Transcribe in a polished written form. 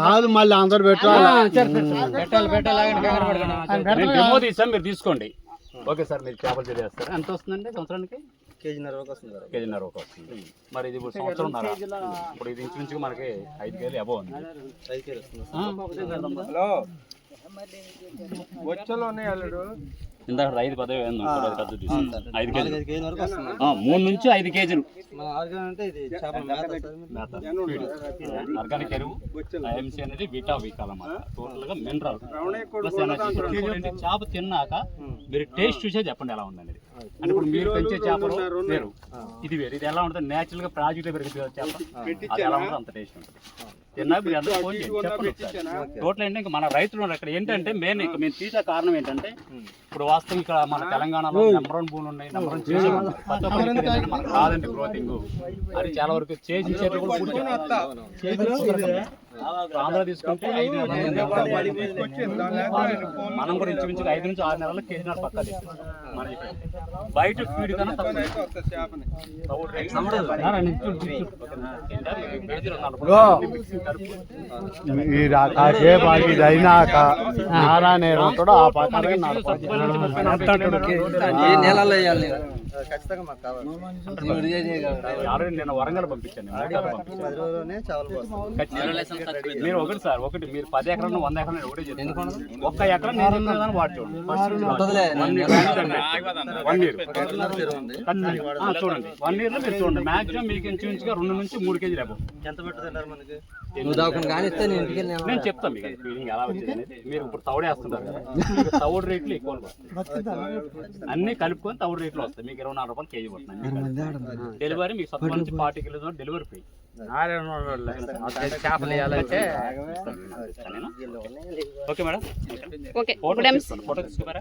కాదు మళ్ళీ అందరు పెట్టాలి డెమో తీసాం మీరు తీసుకోండి. ఓకే సార్, మీరు చేపలు తెలియజేస్తారు. ఎంత వస్తుందండి సంవత్సరానికి? కేజీన్నర వస్తుంది. కేజీన్నర వస్తుంది. మరి ఇది ఇప్పుడు సంవత్సరం ఉన్నారా? ఇప్పుడు ఇది ఇంచుమించుగా మనకి 5 కేజీలు అబోవ్ ఉంది. 5 కేజీలు వస్తుంది. ఇందాక 5-10 5 కేజీలు 3 నుంచి 5 కేజీలు ఆర్గానిక్ ఎరువు. ఐఎంసీ అనేది విటావికాల్ అన్నమాట. టోటల్ గా మినరల్ ప్లస్ ఎనర్జీ. చేప తిన్నాక మీరు టేస్ట్ చూసే చెప్పండి ఎలా ఉందనేది. అంటే ఇప్పుడు మీరు పెంచే చేపలు వేరు, ఇది వేరు. ఇది ఎలా ఉంటుంది? నేచురల్ గా ప్రాజెక్ట్ పెరుగుతుంది కదా చేప, అది ఎలా ఉంటుంది అంత టేస్ట్ ఉంటుంది. తిన్నాక మీరు అందరూ ఫోన్ చేయండి, చెప్పండి. టోటల్ అంటే ఇంకా మన రైతులు ఇక్కడ ఏంటంటే మెయిన్ ఇంకా మేము తీసే కారణం ఏంటంటే, ఇప్పుడు వాస్తవం ఇక్కడ మన తెలంగాణలో నెంబర్ 1 భూములు ఉన్నాయి, నెంబర్ 1 చేసి మనకు కాదండి గ్రోతింగ్. అది చాలా వరకు చేసి ఆంధ్ర తీసుకుంటే 5 మనం కూడా ఇంచుమించుగా 5 నుంచి 6 నెలల కేజీన్నర పక్కా తీసుకుంటాం. బయట ఫీడ్ కన్నా ఇది అయినాక నారాయణ కూడా ఆ ప్రకారం ఖచ్చితంగా మాకు కావాలి. నేను వరంగల్ పంపించాను. మీరు ఒకటి సార్, ఒకటి మీరు 10 ఎకరాలు 100 ఎకరాలు ఒకటే చెప్తాను. 1 ఎకరం నేను వాడు చూడండి. 1 ఇయర్ చూడండి. 1 ఇయర్ లో మీరు చూడండి. మాక్సిమం మీకు ఇంచుమించుగా 2 నుంచి 3 కేజీలు అబౌవ్. ఎంత పెట్టుకుంటారు మనకి? నేను చెప్తాను మీకు ఫీలింగ్ ఎలా వచ్చింది అనేది. మీరు ఇప్పుడు తౌడేస్తుంటారు కదా, తౌడు రేట్లు ఎక్కువ అన్ని కలుపుకొని తౌడు రేట్లు వస్తాయి. మీకు 24 రూపాయలు కేజీ పడుతుంది. డెలివరీ మీకు సత్వ నుంచి 40 kilos delivery free. Okay madam, photo తీసుకోరా?